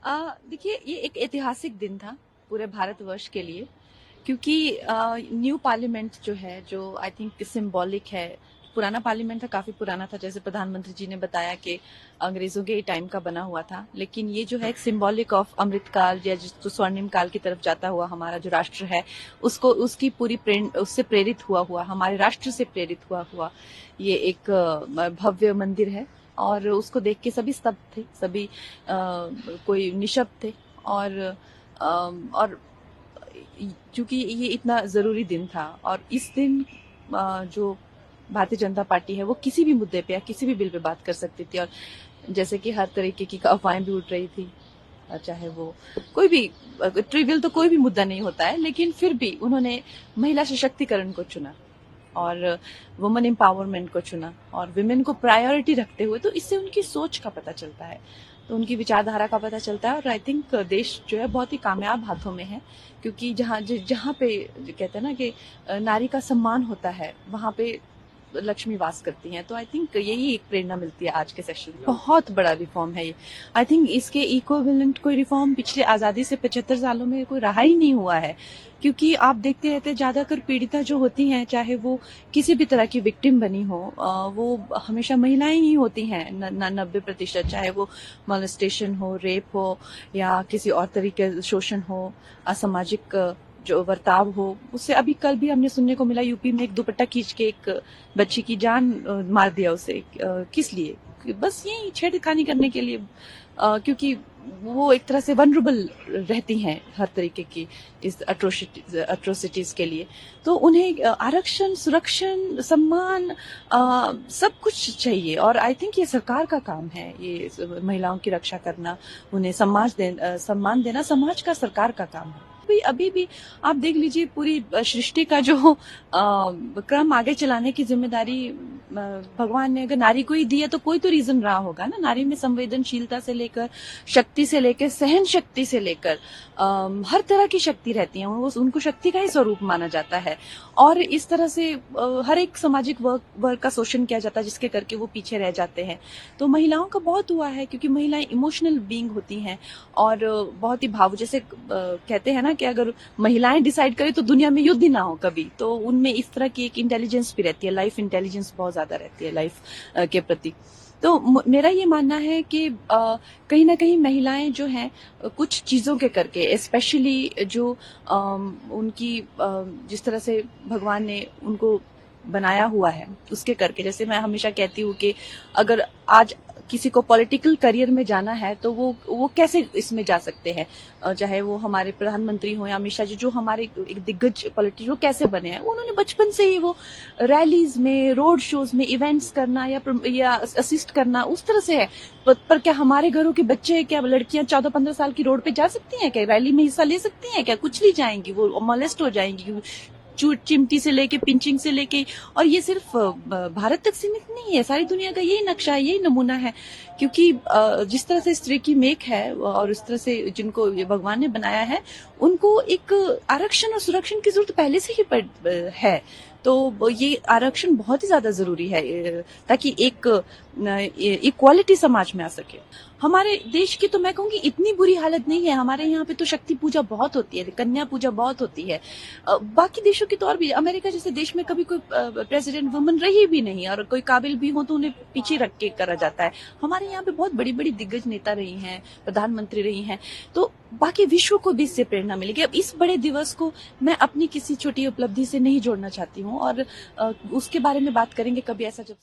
देखिए, ये एक ऐतिहासिक दिन था पूरे भारतवर्ष के लिए, क्योंकि न्यू पार्लियामेंट जो है, जो आई थिंक सिंबॉलिक है। पुराना पार्लियामेंट था, काफी पुराना था, जैसे प्रधानमंत्री जी ने बताया कि अंग्रेजों के टाइम का बना हुआ था। लेकिन ये जो है एक सिंबॉलिक ऑफ अमृतकाल या जो स्वर्णिम काल की तरफ जाता हुआ हमारा जो राष्ट्र है, उसको उसकी पूरी उससे प्रेरित हुआ हमारे राष्ट्र से प्रेरित हुआ ये एक भव्य मंदिर है। और उसको देख के सभी स्तब्ध थे, सभी कोई निशब्द थे। और चूंकि ये इतना जरूरी दिन था, और इस दिन जो भारतीय जनता पार्टी है वो किसी भी मुद्दे पे या किसी भी बिल पे बात कर सकती थी। और जैसे कि हर तरीके की अफवाहें भी उठ रही थी, चाहे वो कोई भी ट्रिवियल तो कोई भी मुद्दा नहीं होता है, लेकिन फिर भी उन्होंने महिला सशक्तिकरण को चुना और वुमेन एम्पावरमेंट को चुना और विमेन को प्रायोरिटी रखते हुए। तो इससे उनकी सोच का पता चलता है, तो उनकी विचारधारा का पता चलता है। और आई थिंक देश जो है बहुत ही कामयाब हाथों में है, क्योंकि जहाँ जहाँ पे कहते हैं ना कि नारी का सम्मान होता है, वहां पे लक्ष्मी वास करती हैं। तो आई थिंक यही एक प्रेरणा मिलती है आज के सेशन में। बहुत बड़ा रिफॉर्म है ये। आई थिंक इसके इक्विवेलेंट कोई रिफॉर्म पिछले आजादी से 75 सालों में कोई रहा ही नहीं हुआ है। क्योंकि आप देखते रहते, ज्यादातर पीड़िता जो होती हैं, चाहे वो किसी भी तरह की विक्टिम बनी हो, वो हमेशा महिलाएं ही होती हैं। 90%, चाहे वो मोलेस्टेशन हो, रेप हो, या किसी और तरीके शोषण हो, असामाजिक जो बर्ताव हो, उससे अभी कल भी हमने सुनने को मिला, यूपी में एक दुपट्टा खींच के एक बच्ची की जान मार दिया उसे। किस लिए? बस यही छेड़खानी करने के लिए, क्योंकि वो एक तरह से वनरेबल रहती हैं हर तरीके की इस अट्रोसिटीज के लिए। तो उन्हें आरक्षण, सुरक्षण, सम्मान, सब कुछ चाहिए। और आई थिंक ये सरकार का काम है, ये महिलाओं की रक्षा करना, उन्हें सम्मान देना समाज का, सरकार का काम है। अभी भी आप देख लीजिए, पूरी सृष्टि का जो क्रम आगे चलाने की जिम्मेदारी भगवान ने अगर नारी को ही दी है, तो कोई तो रीजन रहा होगा ना। नारी में संवेदनशीलता से लेकर, शक्ति से लेकर, सहन शक्ति से लेकर हर तरह की शक्ति रहती है। उनको शक्ति का ही स्वरूप माना जाता है। और इस तरह से हर एक सामाजिक वर्ग का शोषण किया जाता है, जिसके करके वो पीछे रह जाते हैं। तो महिलाओं का बहुत हुआ है, क्योंकि महिलाएं इमोशनल बीइंग होती हैं और बहुत ही भावुक। जैसे कहते हैं ना कि अगर महिलाएं डिसाइड करें तो दुनिया में युद्ध ही ना हो कभी। तो उनमें इस तरह की एक इंटेलिजेंस भी रहती है, लाइफ इंटेलिजेंस बहुत ज्यादा रहती है लाइफ के प्रति। तो मेरा ये मानना है कि कहीं ना कहीं महिलाएं जो हैं, कुछ चीजों के करके, स्पेशली जो उनकी जिस तरह से भगवान ने उनको बनाया हुआ है उसके करके, जैसे मैं हमेशा कहती हूँ कि अगर आज किसी को पॉलिटिकल करियर में जाना है तो वो कैसे इसमें जा सकते हैं। चाहे वो हमारे प्रधानमंत्री हो या अमित शाह जी, जो हमारे एक दिग्गज पॉलिटिशियन, वो कैसे बने हैं? उन्होंने बचपन से ही वो रैलीज में, रोड शोज में इवेंट्स करना या असिस्ट करना, उस तरह से है। पर क्या हमारे घरों के बच्चे, क्या लड़कियां 14-15 साल की रोड पे जा सकती हैं? क्या रैली में हिस्सा ले सकती हैं? क्या कुछ नहीं जाएंगी, वो मोलेस्ट हो जाएंगी। चिमटी से लेके, पिंचिंग से लेके। और ये सिर्फ भारत तक सीमित नहीं है, सारी दुनिया का यही नक्शा है, यही नमूना है। क्योंकि जिस तरह से स्त्री की मेक है और इस तरह से जिनको ये भगवान ने बनाया है, उनको एक आरक्षण और सुरक्षण की जरूरत पहले से ही है। तो ये आरक्षण बहुत ही ज्यादा जरूरी है, ताकि एक इक्वालिटी समाज में आ सके। हमारे देश की तो मैं कहूंगी इतनी बुरी हालत नहीं है। हमारे यहाँ पे तो शक्ति पूजा बहुत होती है, कन्या पूजा बहुत होती है। बाकी देशों की तो और भी, अमेरिका जैसे देश में कभी कोई प्रेसिडेंट वुमन रही भी नहीं, और कोई काबिल भी हो तो उन्हें पीछे रख के करा जाता है। हमारे यहाँ पे बहुत बड़ी बड़ी दिग्गज नेता रही हैं, प्रधानमंत्री रही हैं। तो बाकी विश्व को भी इससे प्रेरणा मिलेगी। अब इस बड़े दिवस को मैं अपनी किसी छोटी उपलब्धि से नहीं जोड़ना चाहती हूँ, और उसके बारे में बात करेंगे कभी ऐसा जब